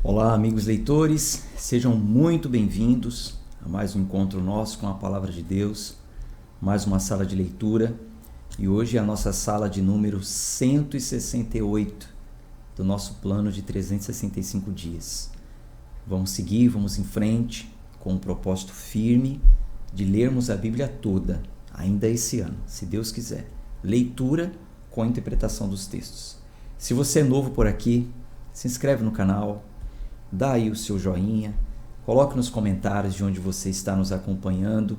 Olá, amigos leitores, sejam muito bem-vindos a mais um encontro nosso com a Palavra de Deus, mais uma sala de leitura, e hoje é a nossa sala de número 168 do nosso plano de 365 dias. Vamos seguir, vamos em frente, com um propósito firme de lermos a Bíblia toda, ainda esse ano, se Deus quiser. Leitura com a interpretação dos textos. Se você é novo por aqui, se inscreve no canal, dá aí o seu joinha, coloque nos comentários de onde você está nos acompanhando.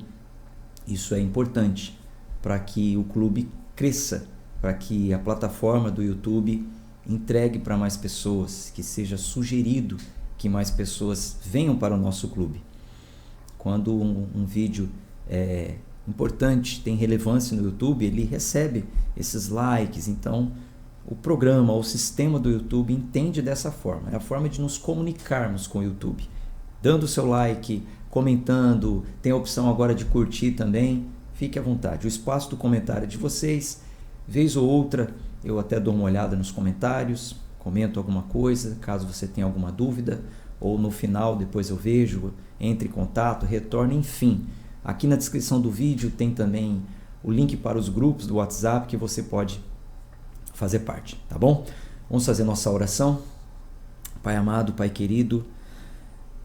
Isso é importante para que o clube cresça, para que a plataforma do YouTube entregue para mais pessoas, que seja sugerido que mais pessoas venham para o nosso clube. Quando um vídeo é importante, tem relevância no YouTube, ele recebe esses likes. Então o programa, o sistema do YouTube entende dessa forma. É a forma de nos comunicarmos com o YouTube. Dando o seu like, comentando, tem a opção agora de curtir também. Fique à vontade. O espaço do comentário é de vocês. Vez ou outra eu até dou uma olhada nos comentários, comento alguma coisa, caso você tenha alguma dúvida. Ou no final, depois eu vejo, entre em contato, retorne, enfim. Aqui na descrição do vídeo tem também o link para os grupos do WhatsApp que você pode fazer parte, tá bom? Vamos fazer nossa oração. Pai amado, Pai querido,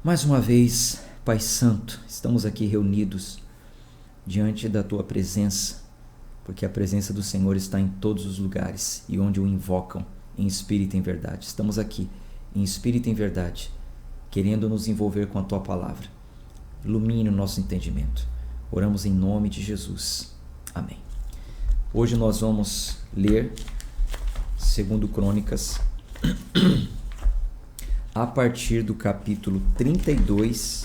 mais uma vez, Pai Santo, estamos aqui reunidos diante da Tua presença, porque a presença do Senhor está em todos os lugares e onde o invocam em espírito e em verdade. Estamos aqui em espírito e em verdade, querendo nos envolver com a Tua palavra. Ilumine o nosso entendimento. Oramos em nome de Jesus. Amém. Hoje nós vamos ler segundo Crônicas, a partir do capítulo 32,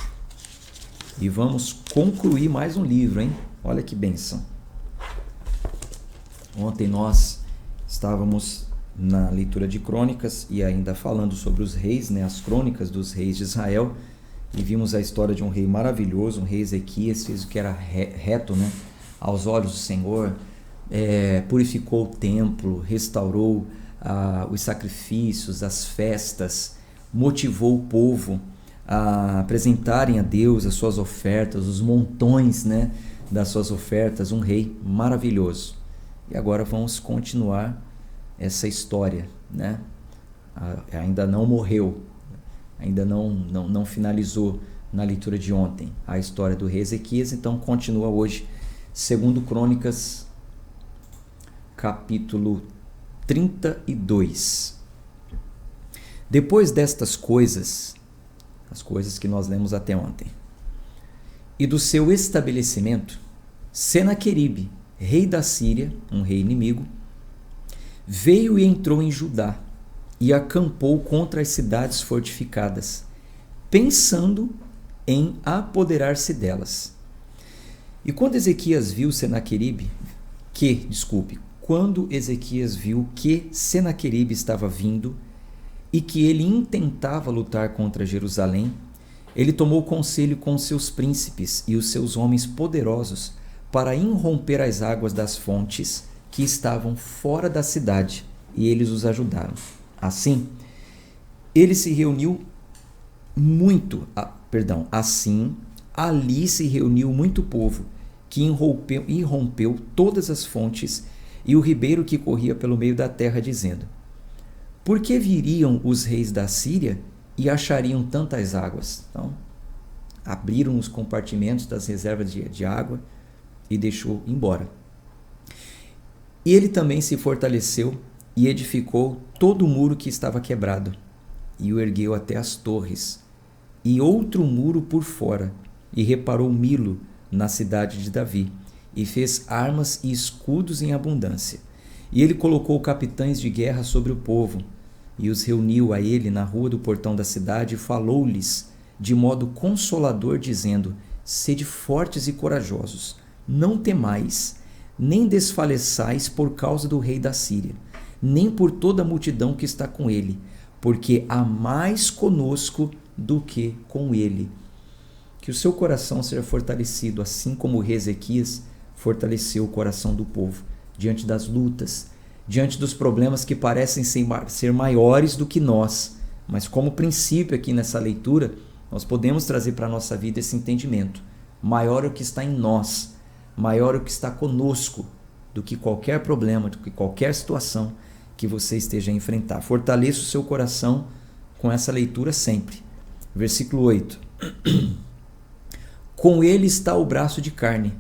e vamos concluir mais um livro, hein? Olha que bênção. Ontem nós estávamos na leitura de Crônicas e ainda falando sobre os reis, né? As crônicas dos reis de Israel, e vimos a história de um rei maravilhoso, um rei Ezequias, fez o que era reto, né? Aos olhos do Senhor. Purificou o templo, restaurou os sacrifícios, as festas, motivou o povo a apresentarem a Deus as suas ofertas, os montões, né, das suas ofertas. Um rei maravilhoso. E agora vamos continuar essa história, né? Ainda não morreu, ainda não finalizou na leitura de ontem a história do rei Ezequias, então continua hoje, segundo Crônicas, capítulo 32. Depois destas coisas, as coisas que nós lemos até ontem, e do seu estabelecimento, Senaqueribe, rei da Síria, um rei inimigo, veio e entrou em Judá e acampou contra as cidades fortificadas, pensando em apoderar-se delas. E quando Ezequias viu que Senaqueribe estava vindo e que ele intentava lutar contra Jerusalém, ele tomou conselho com seus príncipes e os seus homens poderosos para irromper as águas das fontes que estavam fora da cidade, e eles os ajudaram. Assim, ali se reuniu muito povo, que irrompeu todas as fontes e o ribeiro que corria pelo meio da terra, dizendo: por que viriam os reis da Síria e achariam tantas águas? Então, abriram os compartimentos das reservas de água e deixou embora. E ele também se fortaleceu e edificou todo o muro que estava quebrado, e o ergueu até as torres, e outro muro por fora, e reparou Milo na cidade de Davi, e fez armas e escudos em abundância. E ele colocou capitães de guerra sobre o povo, e os reuniu a ele na rua do portão da cidade, e falou-lhes de modo consolador, dizendo: sede fortes e corajosos, não temais, nem desfaleçais por causa do rei da Síria, nem por toda a multidão que está com ele, porque há mais conosco do que com ele. Que o seu coração seja fortalecido, assim como o rei Ezequias fortaleceu o coração do povo diante das lutas, diante dos problemas que parecem ser maiores do que nós, mas como princípio aqui nessa leitura, nós podemos trazer para a nossa vida esse entendimento. Maior é o que está em nós, maior é o que está conosco, do que qualquer problema, do que qualquer situação que você esteja a enfrentar. Fortaleça o seu coração com essa leitura sempre. Versículo 8. Com ele está o braço de carne,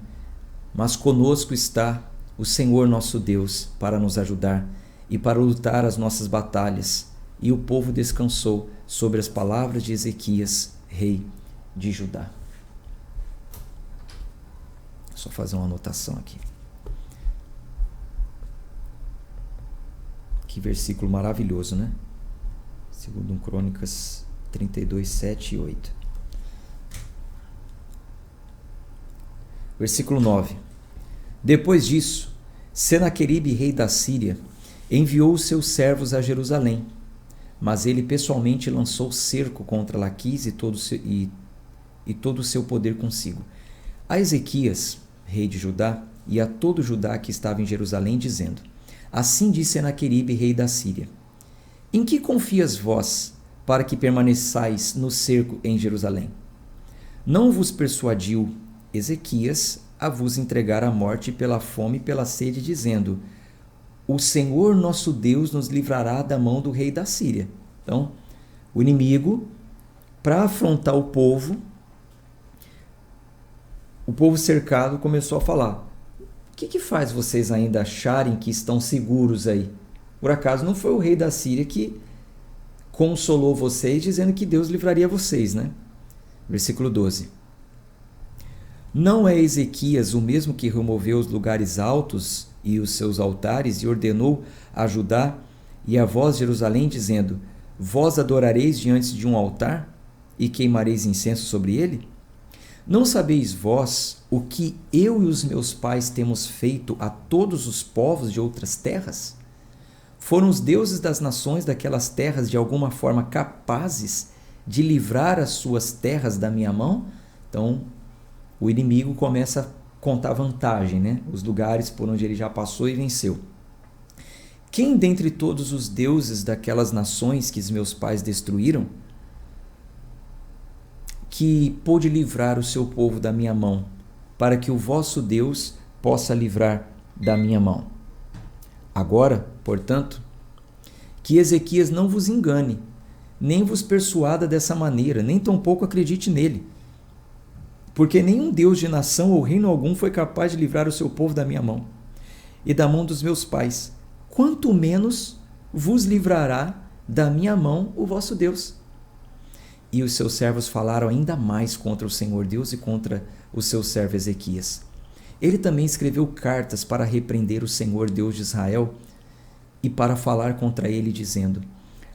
mas conosco está o Senhor nosso Deus para nos ajudar e para lutar as nossas batalhas. E o povo descansou sobre as palavras de Ezequias, rei de Judá. Só fazer uma anotação aqui. Que versículo maravilhoso, né? Segundo Crônicas 32, 7 e 8. Versículo 9. Depois disso, Senaqueribe, rei da Síria, enviou os seus servos a Jerusalém, mas ele pessoalmente lançou cerco contra Laquis e todo o seu poder consigo. A Ezequias, rei de Judá, e a todo Judá que estava em Jerusalém, dizendo: Assim disse Senaqueribe, rei da Síria: Em que confias vós, para que permaneçais no cerco em Jerusalém? Não vos persuadiu Ezequias a vos entregar à morte pela fome e pela sede, dizendo: O Senhor nosso Deus nos livrará da mão do rei da Síria. Então, o inimigo, para afrontar o povo cercado começou a falar: O que faz vocês ainda acharem que estão seguros aí? Por acaso não foi o rei da Síria que consolou vocês dizendo que Deus livraria vocês, né? Versículo 12. Não é Ezequias o mesmo que removeu os lugares altos e os seus altares e ordenou a Judá e a vós, Jerusalém, dizendo: Vós adorareis diante de um altar e queimareis incenso sobre ele? Não sabeis vós o que eu e os meus pais temos feito a todos os povos de outras terras? Foram os deuses das nações daquelas terras de alguma forma capazes de livrar as suas terras da minha mão? Então, o inimigo começa a contar vantagem, né? Os lugares por onde ele já passou e venceu. Quem dentre todos os deuses daquelas nações que os meus pais destruíram, que pôde livrar o seu povo da minha mão, para que o vosso Deus possa livrar da minha mão? Agora, portanto, que Ezequias não vos engane, nem vos persuada dessa maneira, nem tampouco acredite nele. Porque nenhum Deus de nação ou reino algum foi capaz de livrar o seu povo da minha mão e da mão dos meus pais, quanto menos vos livrará da minha mão o vosso Deus. E os seus servos falaram ainda mais contra o Senhor Deus e contra o seu servo Ezequias. Ele também escreveu cartas para repreender o Senhor Deus de Israel e para falar contra ele, dizendo: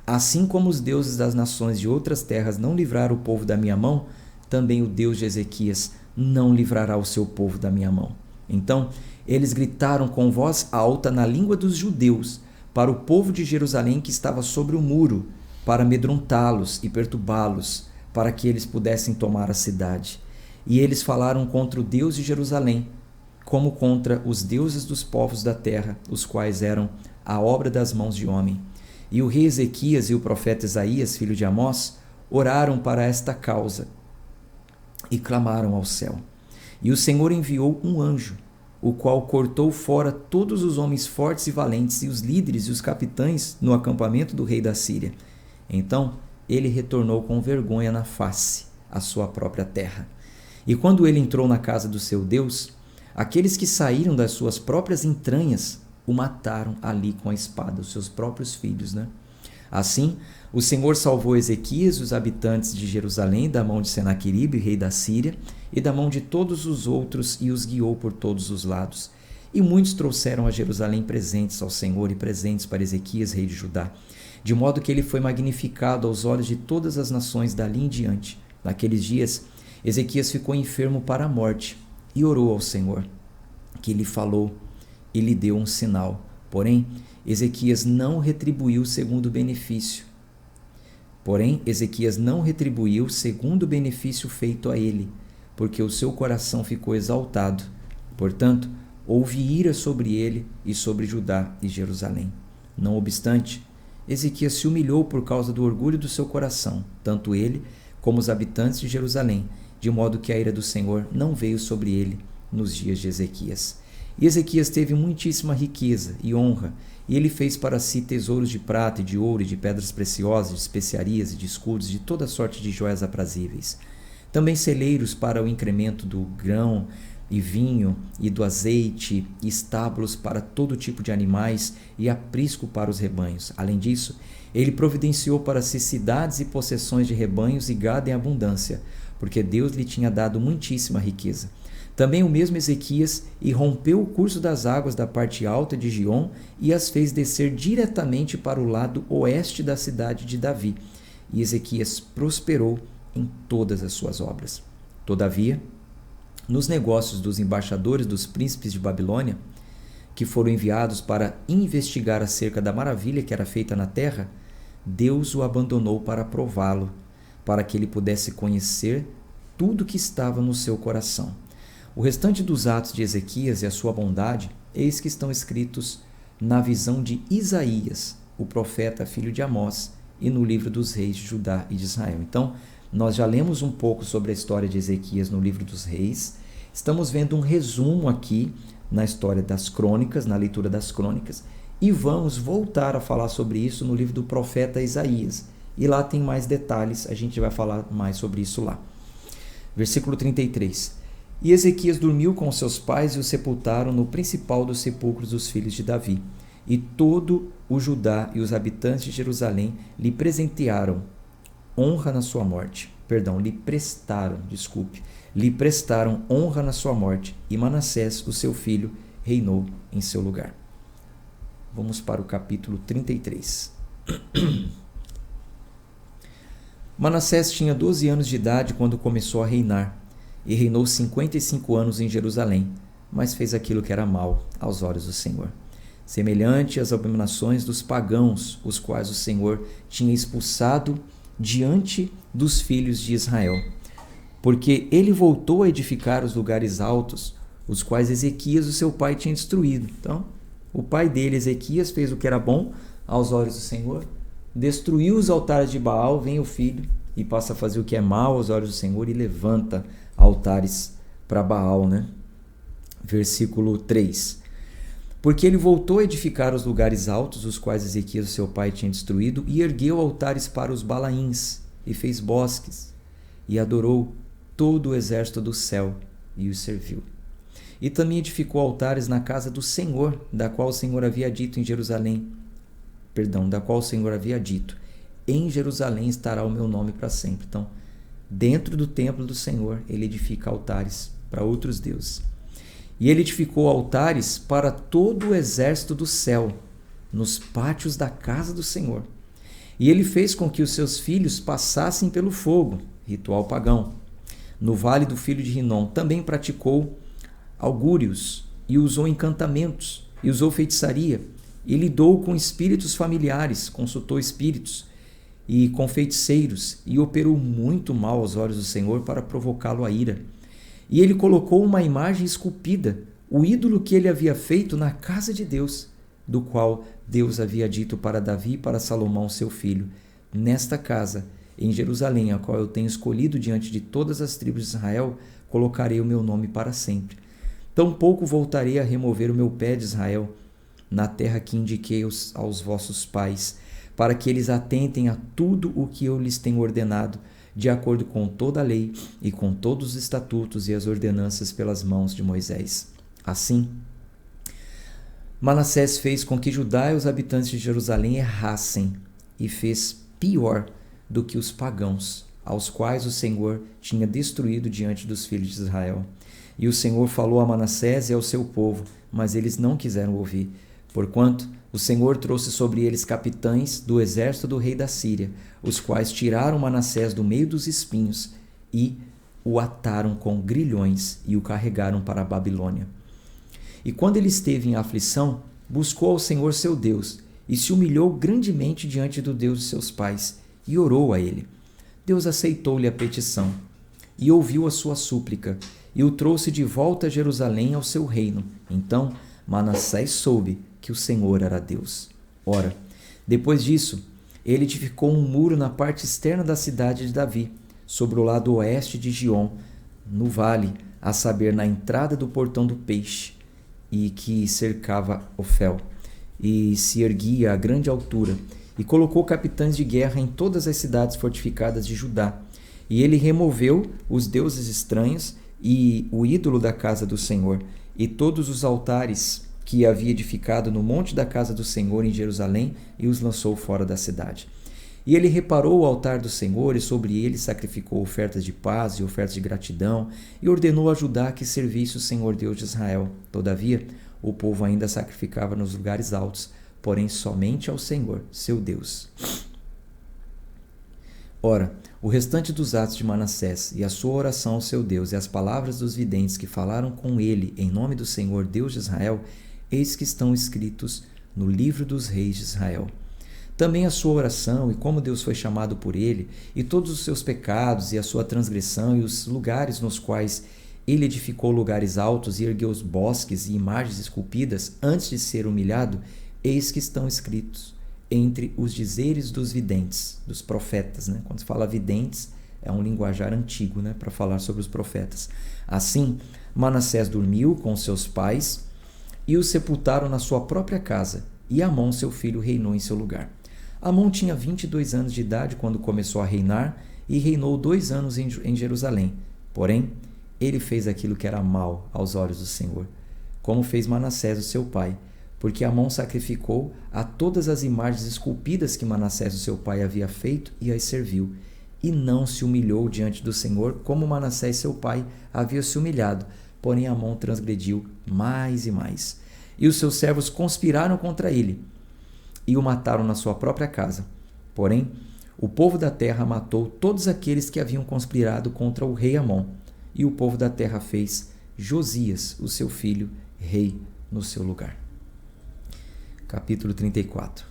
Assim como os deuses das nações de outras terras não livraram o povo da minha mão, também o Deus de Ezequias não livrará o seu povo da minha mão. Então eles gritaram com voz alta na língua dos judeus para o povo de Jerusalém que estava sobre o muro, para amedrontá-los e perturbá-los, para que eles pudessem tomar a cidade. E eles falaram contra o Deus de Jerusalém, como contra os deuses dos povos da terra, os quais eram a obra das mãos de homem. E o rei Ezequias e o profeta Isaías, filho de Amós, oraram para esta causa e clamaram ao céu. E o Senhor enviou um anjo, o qual cortou fora todos os homens fortes e valentes e os líderes e os capitães no acampamento do rei da Síria. Então ele retornou com vergonha na face à sua própria terra. E quando ele entrou na casa do seu Deus, aqueles que saíram das suas próprias entranhas o mataram ali com a espada, os seus próprios filhos, né? Assim, o Senhor salvou Ezequias e os habitantes de Jerusalém da mão de Senaqueribe, rei da Síria, e da mão de todos os outros, e os guiou por todos os lados. E muitos trouxeram a Jerusalém presentes ao Senhor e presentes para Ezequias, rei de Judá, de modo que ele foi magnificado aos olhos de todas as nações dali em diante. Naqueles dias, Ezequias ficou enfermo para a morte e orou ao Senhor, que lhe falou e lhe deu um sinal. Porém, Ezequias não retribuiu segundo o benefício. Feito a ele, porque o seu coração ficou exaltado. Portanto, houve ira sobre ele e sobre Judá e Jerusalém. Não obstante, Ezequias se humilhou por causa do orgulho do seu coração, tanto ele como os habitantes de Jerusalém, de modo que a ira do Senhor não veio sobre ele nos dias de Ezequias. E Ezequias teve muitíssima riqueza e honra, e ele fez para si tesouros de prata e de ouro e de pedras preciosas, de especiarias e de escudos, de toda sorte de joias aprazíveis. Também celeiros para o incremento do grão e vinho e do azeite, e estábulos para todo tipo de animais e aprisco para os rebanhos. Além disso, ele providenciou para si cidades e possessões de rebanhos e gado em abundância, porque Deus lhe tinha dado muitíssima riqueza. Também o mesmo Ezequias rompeu o curso das águas da parte alta de Giom e as fez descer diretamente para o lado oeste da cidade de Davi. E Ezequias prosperou em todas as suas obras. Todavia, nos negócios dos embaixadores dos príncipes de Babilônia, que foram enviados para investigar acerca da maravilha que era feita na terra, Deus o abandonou para prová-lo, para que ele pudesse conhecer tudo que estava no seu coração. O restante dos atos de Ezequias e a sua bondade, eis que estão escritos na visão de Isaías, o profeta filho de Amós, e no livro dos reis de Judá e de Israel. Então, nós já lemos um pouco sobre a história de Ezequias no livro dos reis. Estamos vendo um resumo aqui na história das crônicas, na leitura das crônicas, e vamos voltar a falar sobre isso no livro do profeta Isaías. E lá tem mais detalhes, a gente vai falar mais sobre isso lá. Versículo 33. E Ezequias dormiu com seus pais e o sepultaram no principal dos sepulcros dos filhos de Davi. E todo o Judá e os habitantes de Jerusalém lhe presentearam honra na sua morte. Lhe prestaram honra na sua morte. E Manassés, o seu filho, reinou em seu lugar. Vamos para o capítulo 33. Manassés tinha 12 anos de idade quando começou a reinar. E reinou 55 anos em Jerusalém, mas fez aquilo que era mal aos olhos do Senhor, semelhante às abominações dos pagãos, os quais o Senhor tinha expulsado diante dos filhos de Israel. Porque ele voltou a edificar os lugares altos, os quais Ezequias, o seu pai, tinha destruído. Então, o pai dele, Ezequias, fez o que era bom aos olhos do Senhor, destruiu os altares de Baal, vem o filho e passa a fazer o que é mal aos olhos do Senhor e levanta altares para Baal, né? Versículo 3. Porque ele voltou a edificar os lugares altos, os quais Ezequias, seu pai, tinha destruído, e ergueu altares para os Balaíns, e fez bosques, e adorou todo o exército do céu, e os serviu. E também edificou altares na casa do Senhor, da qual o Senhor havia dito em Jerusalém, em Jerusalém estará o meu nome para sempre. Então, dentro do templo do Senhor, ele edifica altares para outros deuses. E ele edificou altares para todo o exército do céu, nos pátios da casa do Senhor. E ele fez com que os seus filhos passassem pelo fogo, ritual pagão. No vale do filho de Rinom também praticou augúrios, e usou encantamentos, e usou feitiçaria, e lidou com espíritos familiares, consultou espíritos, e com feiticeiros, e operou muito mal aos olhos do Senhor para provocá-lo à ira. E ele colocou uma imagem esculpida, o ídolo que ele havia feito na casa de Deus, do qual Deus havia dito para Davi e para Salomão, seu filho: nesta casa, em Jerusalém, a qual eu tenho escolhido diante de todas as tribos de Israel, colocarei o meu nome para sempre. Tampouco voltarei a remover o meu pé de Israel, na terra que indiquei aos vossos pais, para que eles atentem a tudo o que eu lhes tenho ordenado, de acordo com toda a lei e com todos os estatutos e as ordenanças pelas mãos de Moisés. Assim, Manassés fez com que Judá e os habitantes de Jerusalém errassem, e fez pior do que os pagãos, aos quais o Senhor tinha destruído diante dos filhos de Israel. E o Senhor falou a Manassés e ao seu povo, mas eles não quiseram ouvir, porquanto o Senhor trouxe sobre eles capitães do exército do rei da Síria, os quais tiraram Manassés do meio dos espinhos e o ataram com grilhões e o carregaram para a Babilônia. E quando ele esteve em aflição, buscou ao Senhor seu Deus e se humilhou grandemente diante do Deus de seus pais e orou a ele. Deus aceitou-lhe a petição e ouviu a sua súplica e o trouxe de volta a Jerusalém ao seu reino. Então Manassés soube que o Senhor era Deus. Ora, Depois disso, ele edificou um muro na parte externa da cidade de Davi, sobre o lado oeste de Gion, no vale, a saber, na entrada do portão do peixe, e que cercava Ofel, e se erguia a grande altura, e colocou capitães de guerra em todas as cidades fortificadas de Judá. E ele removeu os deuses estranhos e o ídolo da casa do Senhor, e todos os altares que havia edificado no monte da casa do Senhor em Jerusalém, e os lançou fora da cidade. E ele reparou o altar do Senhor, e sobre ele sacrificou ofertas de paz e ofertas de gratidão, e ordenou a Judá que servisse o Senhor Deus de Israel. Todavia, o povo ainda sacrificava nos lugares altos, porém somente ao Senhor, seu Deus. Ora, o restante dos atos de Manassés, e a sua oração ao seu Deus, e as palavras dos videntes que falaram com ele em nome do Senhor Deus de Israel, eis que estão escritos no livro dos reis de Israel. Também a sua oração, e como Deus foi chamado por ele, e todos os seus pecados, e a sua transgressão, e os lugares nos quais ele edificou lugares altos, e ergueu os bosques e imagens esculpidas, antes de ser humilhado, eis que estão escritos entre os dizeres dos videntes, dos profetas. Quando se fala videntes, é um linguajar antigo, para falar sobre os profetas. Assim, Manassés dormiu com seus pais, e o sepultaram na sua própria casa, e Amon, seu filho, reinou em seu lugar. Amon tinha 22 anos de idade quando começou a reinar, e reinou 2 anos em Jerusalém. Porém, ele fez aquilo que era mal aos olhos do Senhor, como fez Manassés, o seu pai, porque Amon sacrificou a todas as imagens esculpidas que Manassés, o seu pai, havia feito, e as serviu, e não se humilhou diante do Senhor, como Manassés, seu pai, havia se humilhado. Porém, Amon transgrediu mais e mais. E os seus servos conspiraram contra ele, e o mataram na sua própria casa. Porém, o povo da terra matou todos aqueles que haviam conspirado contra o rei Amon, e o povo da terra fez Josias, o seu filho, rei no seu lugar. Capítulo 34.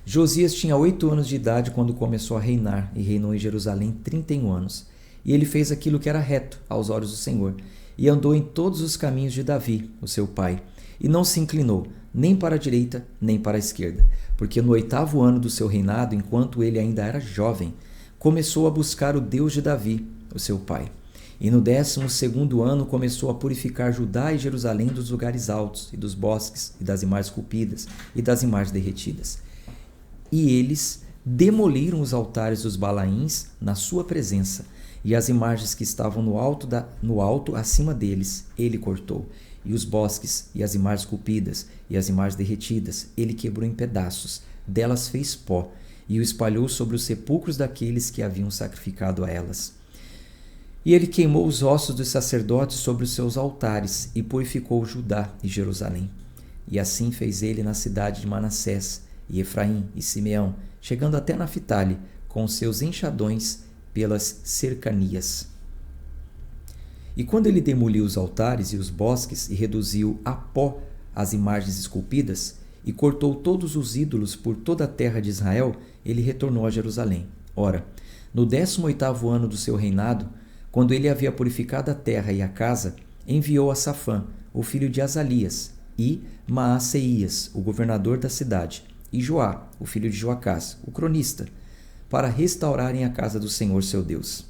Josias tinha 8 anos de idade quando começou a reinar, e reinou em Jerusalém 31 anos. E ele fez aquilo que era reto aos olhos do Senhor, e andou em todos os caminhos de Davi, o seu pai, e não se inclinou nem para a direita nem para a esquerda, porque no 8º ano do seu reinado, enquanto ele ainda era jovem, começou a buscar o Deus de Davi, o seu pai. E no 12º ano começou a purificar Judá e Jerusalém dos lugares altos, e dos bosques, e das imagens esculpidas, e das imagens derretidas. E eles demoliram os altares dos Balaíns na sua presença, e as imagens que estavam no alto acima deles, ele cortou. E os bosques, e as imagens esculpidas, e as imagens derretidas, ele quebrou em pedaços, delas fez pó, e o espalhou sobre os sepulcros daqueles que haviam sacrificado a elas. E ele queimou os ossos dos sacerdotes sobre os seus altares, e purificou Judá e Jerusalém. E assim fez ele na cidade de Manassés, e Efraim e Simeão, chegando até Naphtali, com seus enxadões pelas cercanias. E quando ele demoliu os altares e os bosques, e reduziu a pó as imagens esculpidas, e cortou todos os ídolos por toda a terra de Israel, ele retornou a Jerusalém. Ora, no 18º ano do seu reinado, quando ele havia purificado a terra e a casa, enviou a Safã, o filho de Azalias, e Maaseias, o governador da cidade, e Joá, o filho de Joacás, o cronista, para restaurarem a casa do Senhor seu Deus.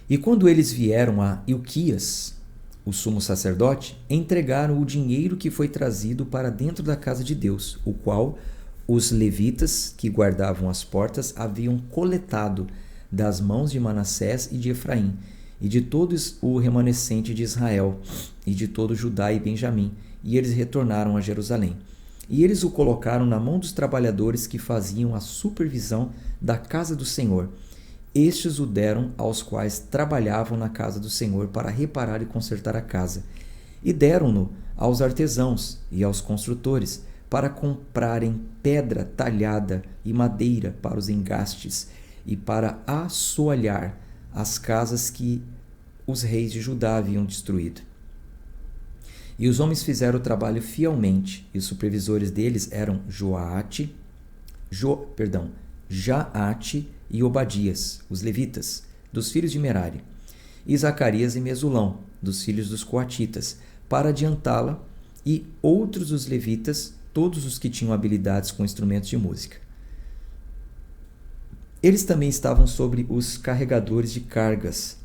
E quando eles vieram a Ilquias, o sumo sacerdote, entregaram o dinheiro que foi trazido para dentro da casa de Deus, o qual os levitas que guardavam as portas haviam coletado das mãos de Manassés e de Efraim, e de todos o remanescente de Israel, e de todo Judá e Benjamim, e eles retornaram a Jerusalém. E eles o colocaram na mão dos trabalhadores que faziam a supervisão da casa do Senhor. Estes o deram aos quais trabalhavam na casa do Senhor para reparar e consertar a casa. E deram-no aos artesãos e aos construtores para comprarem pedra talhada e madeira para os engastes e para assoalhar as casas que os reis de Judá haviam destruído. E os homens fizeram o trabalho fielmente, e os supervisores deles eram Jaate e Obadias, os levitas, dos filhos de Merari, e Zacarias e Mesulão, dos filhos dos coatitas, para adiantá-la e outros os levitas, todos os que tinham habilidades com instrumentos de música. Eles também estavam sobre os carregadores de cargas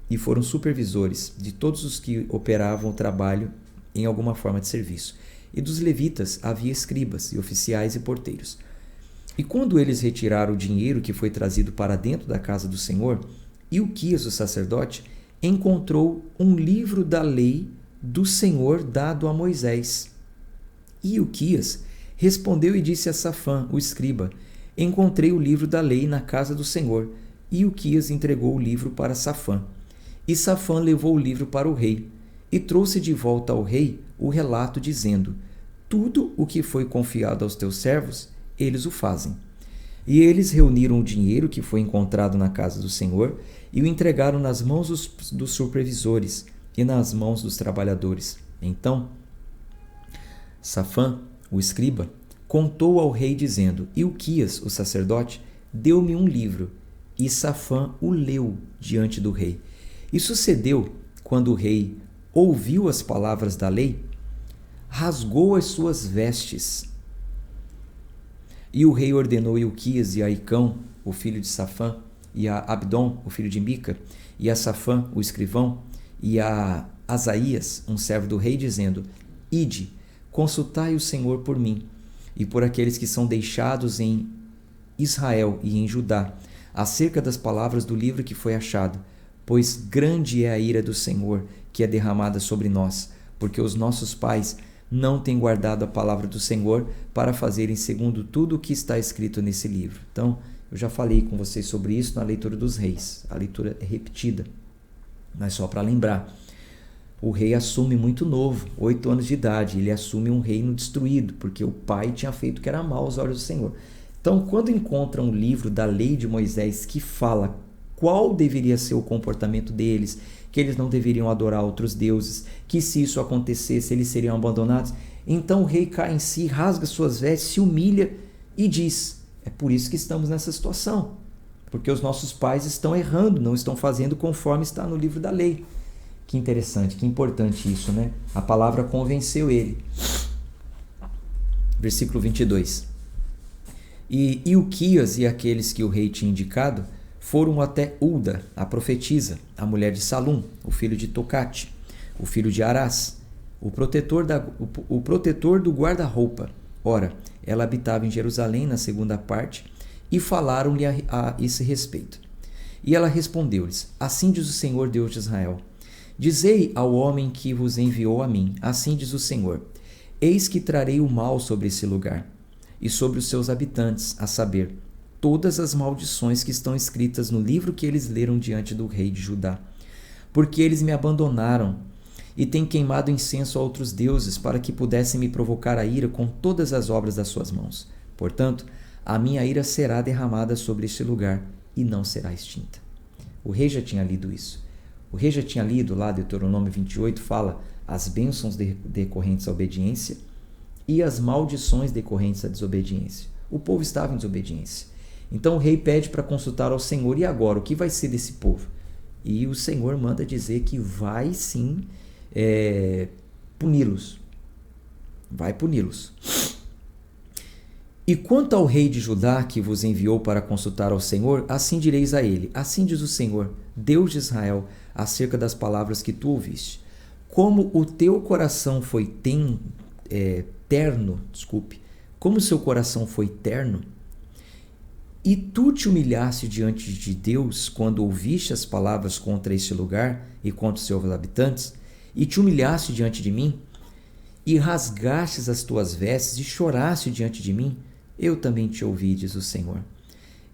e foram supervisores de todos os que operavam o trabalho em alguma forma de serviço. E dos levitas havia escribas e oficiais e porteiros. E quando eles retiraram o dinheiro que foi trazido para dentro da casa do Senhor, Ilquias, o sacerdote, encontrou um livro da lei do Senhor dado a Moisés. E Ilquias respondeu e disse a Safã, o escriba: encontrei o livro da lei na casa do Senhor. E Ilquias entregou o livro para Safã. E Safã levou o livro para o rei e trouxe de volta ao rei o relato, dizendo: tudo o que foi confiado aos teus servos, eles o fazem. E eles reuniram o dinheiro que foi encontrado na casa do Senhor e o entregaram nas mãos dos supervisores e nas mãos dos trabalhadores. Então, Safã, o escriba, contou ao rei, dizendo: Ilquias, o sacerdote, deu-me um livro, e Safã o leu diante do rei. E sucedeu, quando o rei ouviu as palavras da lei, rasgou as suas vestes. E o rei ordenou Ilquias e a Icão, o filho de Safã, e a Abdom, o filho de Mica, e a Safã, o escrivão, e a Asaías, um servo do rei, dizendo: ide, consultai o Senhor por mim, e por aqueles que são deixados em Israel e em Judá, acerca das palavras do livro que foi achado, pois grande é a ira do Senhor que é derramada sobre nós, porque os nossos pais não têm guardado a palavra do Senhor para fazerem segundo tudo o que está escrito nesse livro. Então, eu já falei com vocês sobre isso na leitura dos reis. A leitura é repetida, mas só para lembrar. O rei assume muito novo, 8 anos de idade. Ele assume um reino destruído, porque o pai tinha feito o que era mal aos olhos do Senhor. Então, quando encontra um livro da lei de Moisés que fala qual deveria ser o comportamento deles, que eles não deveriam adorar outros deuses, que se isso acontecesse eles seriam abandonados, então o rei cai em si, rasga suas vestes, se humilha e diz: é por isso que estamos nessa situação, porque os nossos pais estão errando, não estão fazendo conforme está no livro da lei. Que interessante, que importante isso, né? A palavra convenceu ele. Versículo 22. E Ilquias e aqueles que o rei tinha indicado foram até Ulda, a profetisa, a mulher de Salum, o filho de Tocate, o filho de Arás, o protetor do guarda-roupa. Ora, ela habitava em Jerusalém, na segunda parte, e falaram-lhe a esse respeito. E ela respondeu-lhes: assim diz o Senhor Deus de Israel: dizei ao homem que vos enviou a mim, assim diz o Senhor: eis que trarei o mal sobre esse lugar e sobre os seus habitantes, a saber, todas as maldições que estão escritas no livro que eles leram diante do rei de Judá. Porque eles me abandonaram e têm queimado incenso a outros deuses para que pudessem me provocar a ira com todas as obras das suas mãos. Portanto, a minha ira será derramada sobre este lugar e não será extinta. O rei já tinha lido isso. O rei já tinha lido lá, Deuteronômio 28, fala as bênçãos decorrentes à obediência e as maldições decorrentes à desobediência. O povo estava em desobediência. Então o rei pede para consultar ao Senhor: e agora, o que vai ser desse povo? E o Senhor manda dizer que vai sim puni-los. Vai puni-los. E quanto ao rei de Judá que vos enviou para consultar ao Senhor, assim direis a ele: assim diz o Senhor, Deus de Israel, acerca das palavras que tu ouviste. Como o teu coração foi terno, como o seu coração foi terno, e tu te humilhaste diante de Deus quando ouviste as palavras contra este lugar e contra os seus habitantes, e te humilhaste diante de mim, e rasgastes as tuas vestes e choraste diante de mim, eu também te ouvi, diz o Senhor.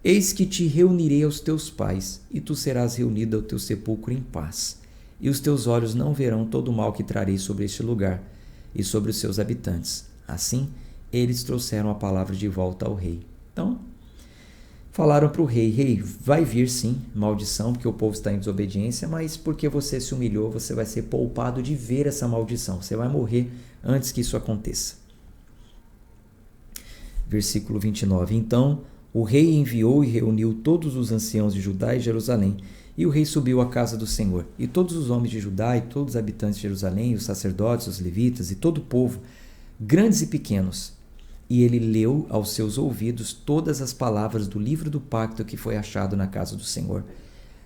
Eis que te reunirei aos teus pais, e tu serás reunido ao teu sepulcro em paz, e os teus olhos não verão todo o mal que trarei sobre este lugar e sobre os seus habitantes. Assim, eles trouxeram a palavra de volta ao rei. Então, falaram para o rei: rei, vai vir sim maldição, porque o povo está em desobediência, mas porque você se humilhou, você vai ser poupado de ver essa maldição. Você vai morrer antes que isso aconteça. Versículo 29. Então O rei enviou e reuniu todos os anciãos de Judá e Jerusalém, e o rei subiu à casa do Senhor. E todos os homens de Judá e todos os habitantes de Jerusalém, os sacerdotes, os levitas e todo o povo, grandes e pequenos. E ele leu aos seus ouvidos todas as palavras do livro do pacto que foi achado na casa do Senhor.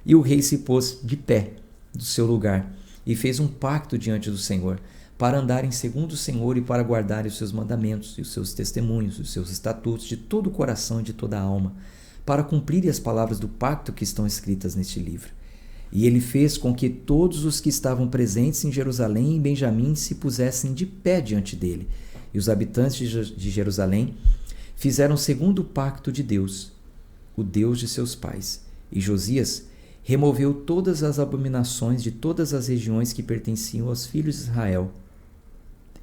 E o rei se pôs de pé do seu lugar e fez um pacto diante do Senhor, para andarem segundo o Senhor e para guardarem os seus mandamentos e os seus testemunhos, os seus estatutos de todo o coração e de toda a alma, para cumprirem as palavras do pacto que estão escritas neste livro. E ele fez com que todos os que estavam presentes em Jerusalém e em Benjamim se pusessem de pé diante dele. E os habitantes de Jerusalém fizeram segundo o pacto de Deus, o Deus de seus pais. E Josias removeu todas as abominações de todas as regiões que pertenciam aos filhos de Israel,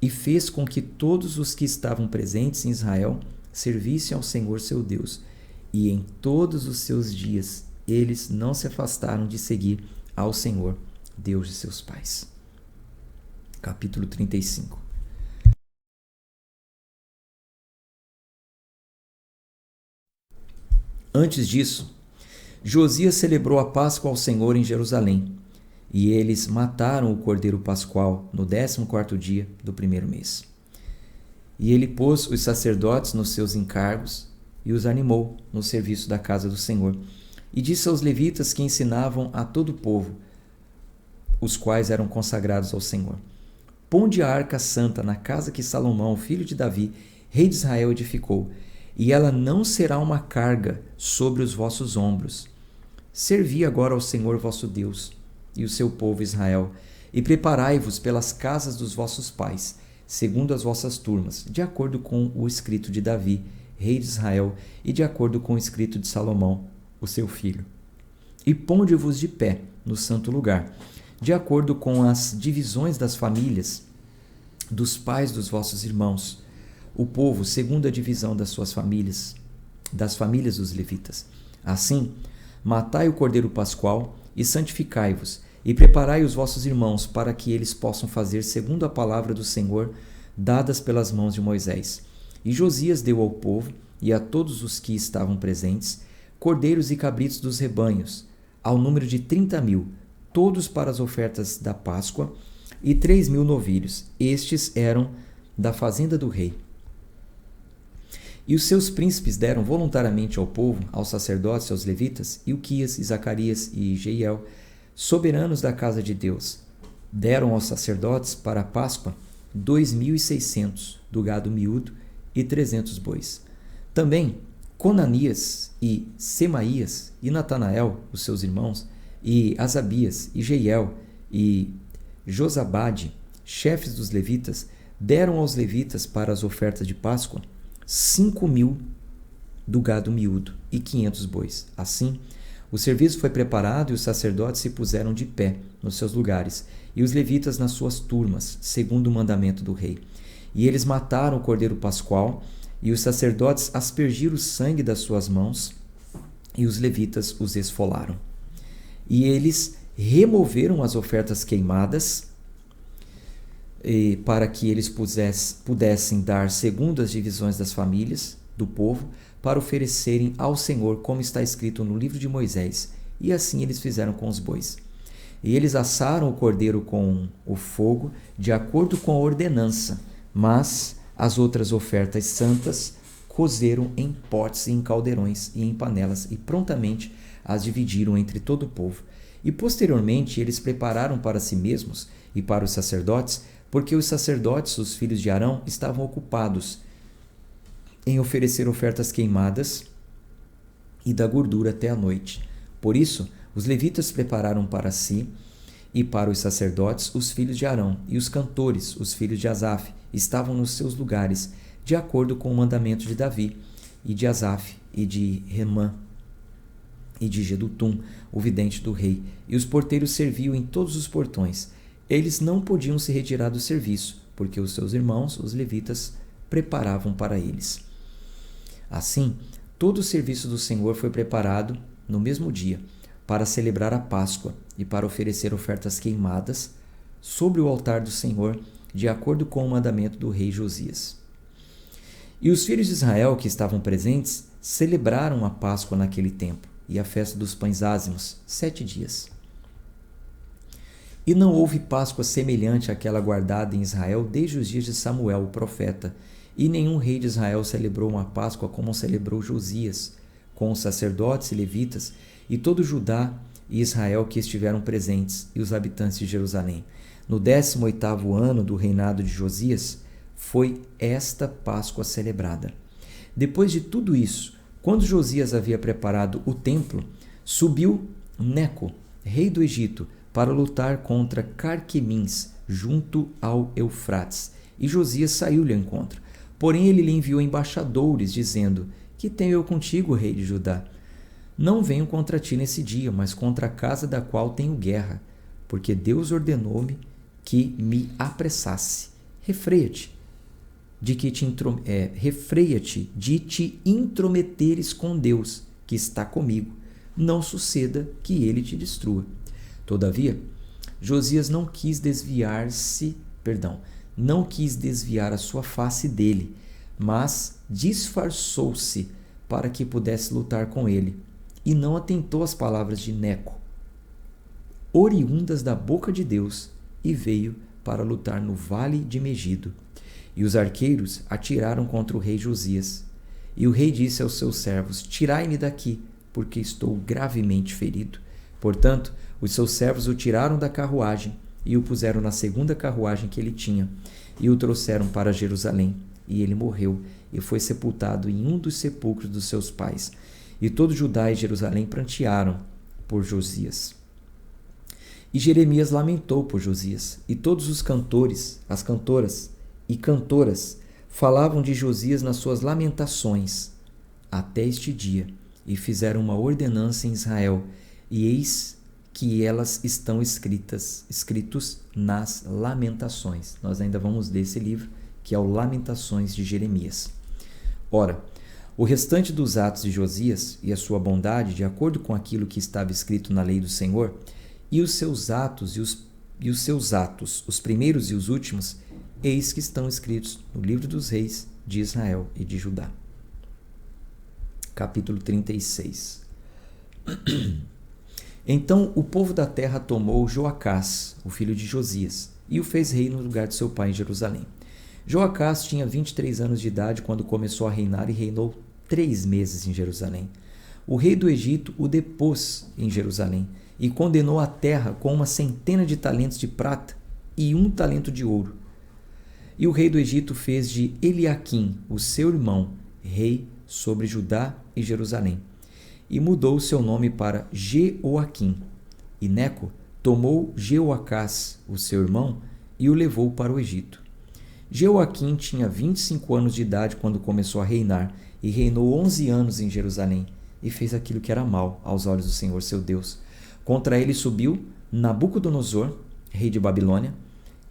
e fez com que todos os que estavam presentes em Israel servissem ao Senhor seu Deus. E em todos os seus dias eles não se afastaram de seguir ao Senhor, Deus de seus pais. Capítulo 35. Antes disso, Josias celebrou a Páscoa ao Senhor em Jerusalém, e eles mataram o cordeiro pascual no 14º dia do primeiro mês. E ele pôs os sacerdotes nos seus encargos e os animou no serviço da casa do Senhor. E disse aos levitas que ensinavam a todo o povo, os quais eram consagrados ao Senhor: Ponde a arca santa na casa que Salomão, filho de Davi, rei de Israel, edificou, e ela não será uma carga sobre os vossos ombros. Servi agora ao Senhor vosso Deus e o seu povo Israel, e preparai-vos pelas casas dos vossos pais, segundo as vossas turmas, de acordo com o escrito de Davi, rei de Israel, e de acordo com o escrito de Salomão, o seu filho. E ponde-vos de pé no santo lugar, de acordo com as divisões das famílias dos pais dos vossos irmãos, o povo segundo a divisão das suas famílias, das famílias dos levitas. Assim, matai o cordeiro pascual e santificai-vos, e preparai os vossos irmãos para que eles possam fazer segundo a palavra do Senhor, dadas pelas mãos de Moisés. E Josias deu ao povo e a todos os que estavam presentes cordeiros e cabritos dos rebanhos, ao número de 30.000, todos para as ofertas da Páscoa, e 3.000 novilhos. Estes eram da fazenda do rei. E os seus príncipes deram voluntariamente ao povo, aos sacerdotes e aos levitas, Ilquias, e Zacarias e Jeiel, soberanos da casa de Deus. Deram aos sacerdotes para a Páscoa 2.600 do gado miúdo e 300 bois. Também Conanias e Semaías e Natanael, os seus irmãos, e Asabias e Jeiel e Josabade, chefes dos levitas, deram aos levitas para as ofertas de Páscoa 5.000 do gado miúdo e 500 bois. Assim, o serviço foi preparado e os sacerdotes se puseram de pé nos seus lugares, e os levitas nas suas turmas, segundo o mandamento do rei. E eles mataram o cordeiro pascual, e os sacerdotes aspergiram o sangue das suas mãos, e os levitas os esfolaram. E eles removeram as ofertas queimadas, para que eles pudessem dar segundo as divisões das famílias do povo, para oferecerem ao Senhor, como está escrito no livro de Moisés. E assim eles fizeram com os bois. E eles assaram o cordeiro com o fogo, de acordo com a ordenança, mas as outras ofertas santas cozeram em potes e em caldeirões e em panelas, e prontamente as dividiram entre todo o povo. E posteriormente eles prepararam para si mesmos e para os sacerdotes, porque os sacerdotes, os filhos de Arão, estavam ocupados em oferecer ofertas queimadas e da gordura até a noite. Por isso, os levitas prepararam para si e para os sacerdotes os filhos de Arão, e os cantores, os filhos de Asaf, estavam nos seus lugares, de acordo com o mandamento de Davi, e de Asaf, e de Remã, e de Gedutum, o vidente do rei, e os porteiros serviam em todos os portões. Eles não podiam se retirar do serviço, porque os seus irmãos, os levitas, preparavam para eles. Assim, todo o serviço do Senhor foi preparado no mesmo dia, para celebrar a Páscoa e para oferecer ofertas queimadas sobre o altar do Senhor, de acordo com o mandamento do rei Josias. E os filhos de Israel que estavam presentes celebraram a Páscoa naquele tempo e a festa dos pães ázimos, 7 dias. E não houve Páscoa semelhante àquela guardada em Israel desde os dias de Samuel, o profeta, e nenhum rei de Israel celebrou uma Páscoa como celebrou Josias, com os sacerdotes e levitas, e todo Judá e Israel que estiveram presentes, e os habitantes de Jerusalém. No 18º ano do reinado de Josias, foi esta Páscoa celebrada. Depois de tudo isso, quando Josias havia preparado o templo, subiu Neco, rei do Egito, para lutar contra Carquemins, junto ao Eufrates. E Josias saiu-lhe ao encontro. Porém, ele lhe enviou embaixadores, dizendo: Que tenho eu contigo, rei de Judá? Não venho contra ti nesse dia, mas contra a casa da qual tenho guerra, porque Deus ordenou-me que me apressasse. Refreia-te de te intrometeres com Deus, que está comigo. Não suceda que ele te destrua. Todavia, Josias não quis desviar a sua face dele, mas disfarçou-se para que pudesse lutar com ele, e não atentou às palavras de Neco, oriundas da boca de Deus, e veio para lutar no vale de Megido. E os arqueiros atiraram contra o rei Josias. E o rei disse aos seus servos: Tirai-me daqui, porque estou gravemente ferido. Portanto, os seus servos o tiraram da carruagem e o puseram na segunda carruagem que ele tinha, e o trouxeram para Jerusalém. E ele morreu e foi sepultado em um dos sepulcros dos seus pais. E todo Judá e Jerusalém prantearam por Josias. E Jeremias lamentou por Josias, e todos os cantores, as cantoras e cantoras falavam de Josias nas suas lamentações até este dia, e fizeram uma ordenança em Israel, e eis que elas estão escritos nas Lamentações. Nós ainda vamos ler esse livro, que é o Lamentações de Jeremias. Ora, o restante dos atos de Josias e a sua bondade, de acordo com aquilo que estava escrito na lei do Senhor, e os seus atos, os primeiros e os últimos, eis que estão escritos no livro dos reis de Israel e de Judá. Capítulo 36. Então o povo da terra tomou Joacás, o filho de Josias, e o fez rei no lugar de seu pai em Jerusalém. Joacás tinha 23 anos de idade quando começou a reinar e reinou 3 meses em Jerusalém. O rei do Egito o depôs em Jerusalém e condenou a terra com 100 de talentos de prata e 1 talento de ouro. E o rei do Egito fez de Eliaquim, o seu irmão, rei sobre Judá e Jerusalém, e mudou seu nome para Jeoaquim. E Neco tomou Jeoacás, o seu irmão, e o levou para o Egito. Jeoaquim tinha 25 anos de idade quando começou a reinar, e reinou 11 anos em Jerusalém, e fez aquilo que era mal aos olhos do Senhor seu Deus. Contra ele subiu Nabucodonosor, rei de Babilônia,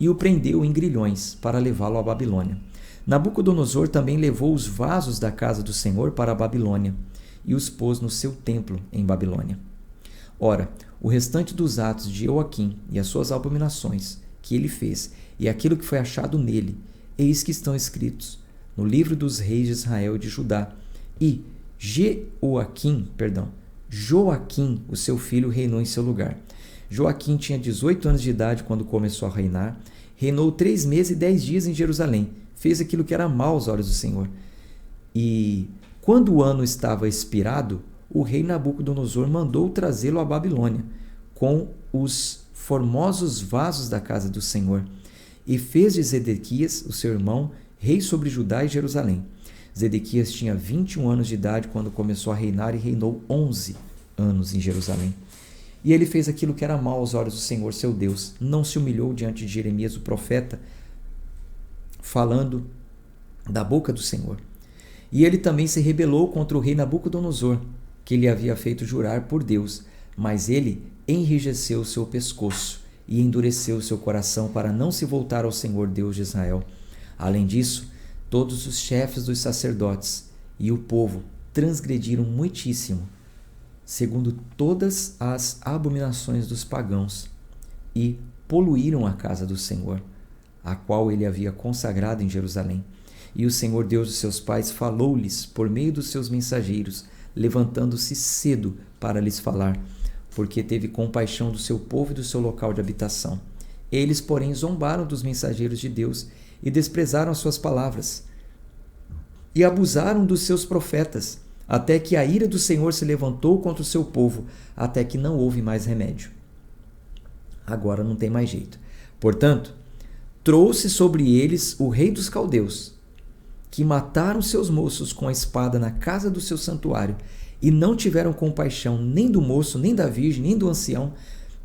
e o prendeu em grilhões para levá-lo à Babilônia. Nabucodonosor também levou os vasos da casa do Senhor para a Babilônia, e os pôs no seu templo em Babilônia. Ora, o restante dos atos de Joaquim e as suas abominações que ele fez, e aquilo que foi achado nele, eis que estão escritos no livro dos reis de Israel e de Judá. E Joaquim, o seu filho, reinou em seu lugar. Joaquim tinha 18 anos de idade quando começou a reinar, reinou 3 meses e 10 dias em Jerusalém, fez aquilo que era mal aos olhos do Senhor. E quando o ano estava expirado, o rei Nabucodonosor mandou trazê-lo à Babilônia, com os formosos vasos da casa do Senhor, e fez de Zedequias, o seu irmão, rei sobre Judá e Jerusalém. Zedequias tinha 21 anos de idade quando começou a reinar e reinou 11 anos em Jerusalém. E ele fez aquilo que era mal aos olhos do Senhor seu Deus. Não se humilhou diante de Jeremias, o profeta, falando da boca do Senhor. E ele também se rebelou contra o rei Nabucodonosor, que lhe havia feito jurar por Deus, mas ele enrijeceu o seu pescoço e endureceu o seu coração para não se voltar ao Senhor Deus de Israel. Além disso, todos os chefes dos sacerdotes e o povo transgrediram muitíssimo, segundo todas as abominações dos pagãos, e poluíram a casa do Senhor, a qual ele havia consagrado em Jerusalém. E o Senhor Deus de seus pais falou-lhes por meio dos seus mensageiros, levantando-se cedo para lhes falar, porque teve compaixão do seu povo e do seu local de habitação. Eles, porém, zombaram dos mensageiros de Deus e desprezaram as suas palavras, e abusaram dos seus profetas, até que a ira do Senhor se levantou contra o seu povo, até que não houve mais remédio. Agora não tem mais jeito. Portanto, trouxe sobre eles o rei dos caldeus, que mataram seus moços com a espada na casa do seu santuário, e não tiveram compaixão nem do moço, nem da virgem, nem do ancião,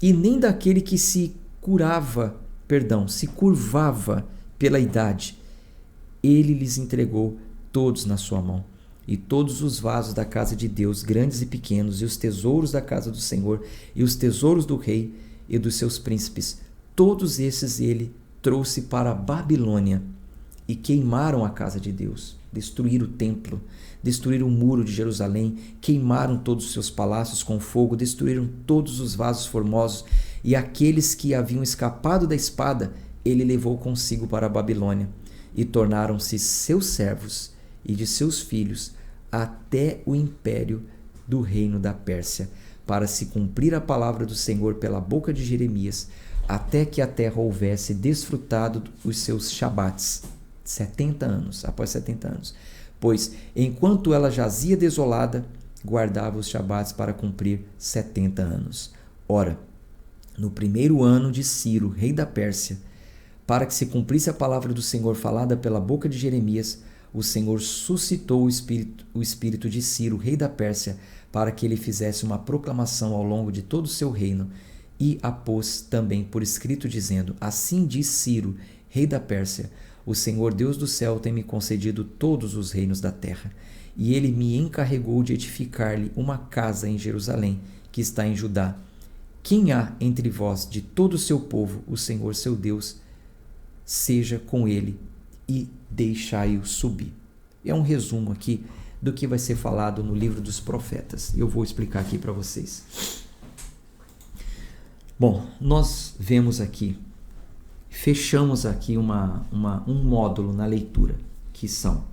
e nem daquele que se curvava pela idade. Ele lhes entregou todos na sua mão, e todos os vasos da casa de Deus, grandes e pequenos, e os tesouros da casa do Senhor, e os tesouros do rei e dos seus príncipes, todos esses ele trouxe para a Babilônia, e queimaram a casa de Deus, destruíram o templo, destruíram o muro de Jerusalém, queimaram todos os seus palácios com fogo, destruíram todos os vasos formosos, e aqueles que haviam escapado da espada, ele levou consigo para a Babilônia, e tornaram-se seus servos e de seus filhos até o império do reino da Pérsia, para se cumprir a palavra do Senhor pela boca de Jeremias, até que a terra houvesse desfrutado os seus shabates, 70 anos, após 70 anos. Pois, enquanto ela jazia desolada, guardava os shabates para cumprir 70 anos. Ora, no primeiro ano de Ciro, rei da Pérsia, para que se cumprisse a palavra do Senhor falada pela boca de Jeremias, o Senhor suscitou o espírito de Ciro, rei da Pérsia, para que ele fizesse uma proclamação ao longo de todo o seu reino, e a pôs também por escrito, dizendo: Assim diz Ciro, rei da Pérsia: O Senhor Deus do céu tem me concedido todos os reinos da terra, e ele me encarregou de edificar-lhe uma casa em Jerusalém, que está em Judá. Quem há entre vós de todo o seu povo, o Senhor seu Deus, seja com ele e deixai-o subir. É um resumo aqui do que vai ser falado no livro dos profetas. Eu vou explicar aqui para vocês. Bom, nós vemos aqui, fechamos aqui um módulo na leitura, que são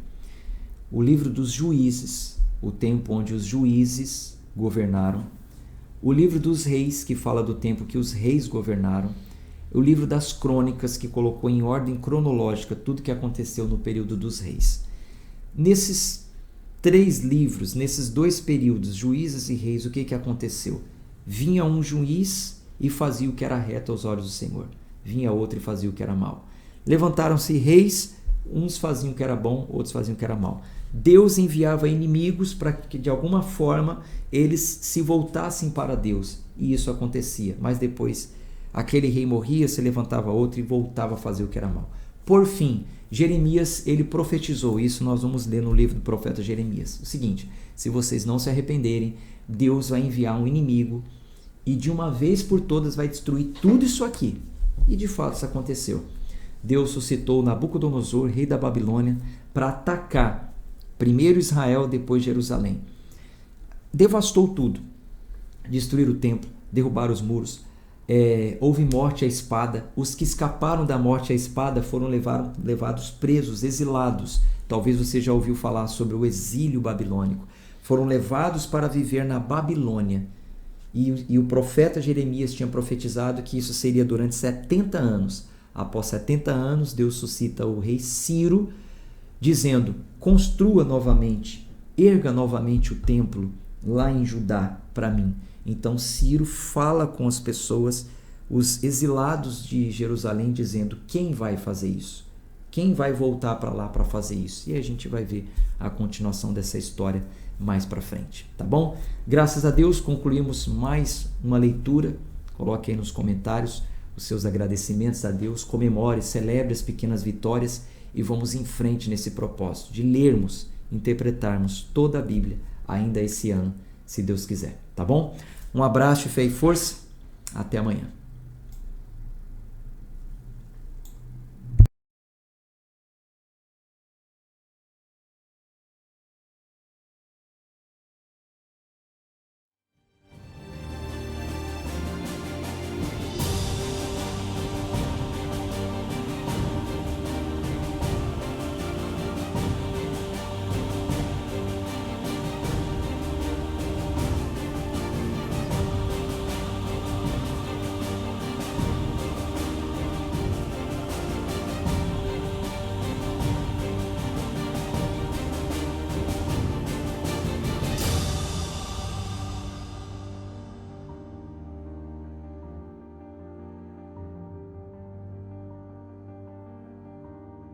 o livro dos juízes, o tempo onde os juízes governaram, o livro dos reis, que fala do tempo que os reis governaram, o livro das crônicas, que colocou em ordem cronológica tudo que aconteceu no período dos reis. Nesses 3 livros, nesses 2 períodos, juízes e reis, o que aconteceu? Vinha um juiz e fazia o que era reto aos olhos do Senhor. Vinha outro e fazia o que era mal. Levantaram-se reis, uns faziam o que era bom, outros faziam o que era mal. Deus enviava inimigos para que de alguma forma eles se voltassem para Deus, e isso acontecia, mas depois aquele rei morria, se levantava outro e voltava a fazer o que era mal. Por fim, Jeremias, ele profetizou, isso nós vamos ler no livro do profeta Jeremias, o seguinte: se vocês não se arrependerem, Deus vai enviar um inimigo e de uma vez por todas vai destruir tudo isso aqui. E de fato isso aconteceu. Deus suscitou Nabucodonosor, rei da Babilônia, para atacar primeiro Israel, depois Jerusalém. Devastou tudo, destruir o templo, derrubar os muros, houve morte à espada. Os que escaparam da morte à espada foram levados presos, exilados. Talvez você já ouviu falar sobre o exílio babilônico. Foram levados para viver na Babilônia. E o profeta Jeremias tinha profetizado que isso seria durante 70 anos. Após 70 anos, Deus suscita o rei Ciro, dizendo: construa novamente, erga novamente o templo lá em Judá para mim. Então Ciro fala com as pessoas, os exilados de Jerusalém, dizendo: quem vai fazer isso? Quem vai voltar para lá para fazer isso? E a gente vai ver a continuação dessa história mais para frente, tá bom? Graças a Deus concluímos mais uma leitura. Coloque aí nos comentários os seus agradecimentos a Deus, comemore, celebre as pequenas vitórias e vamos em frente nesse propósito de lermos, interpretarmos toda a Bíblia ainda esse ano, se Deus quiser, tá bom? Um abraço, fé e força, até amanhã.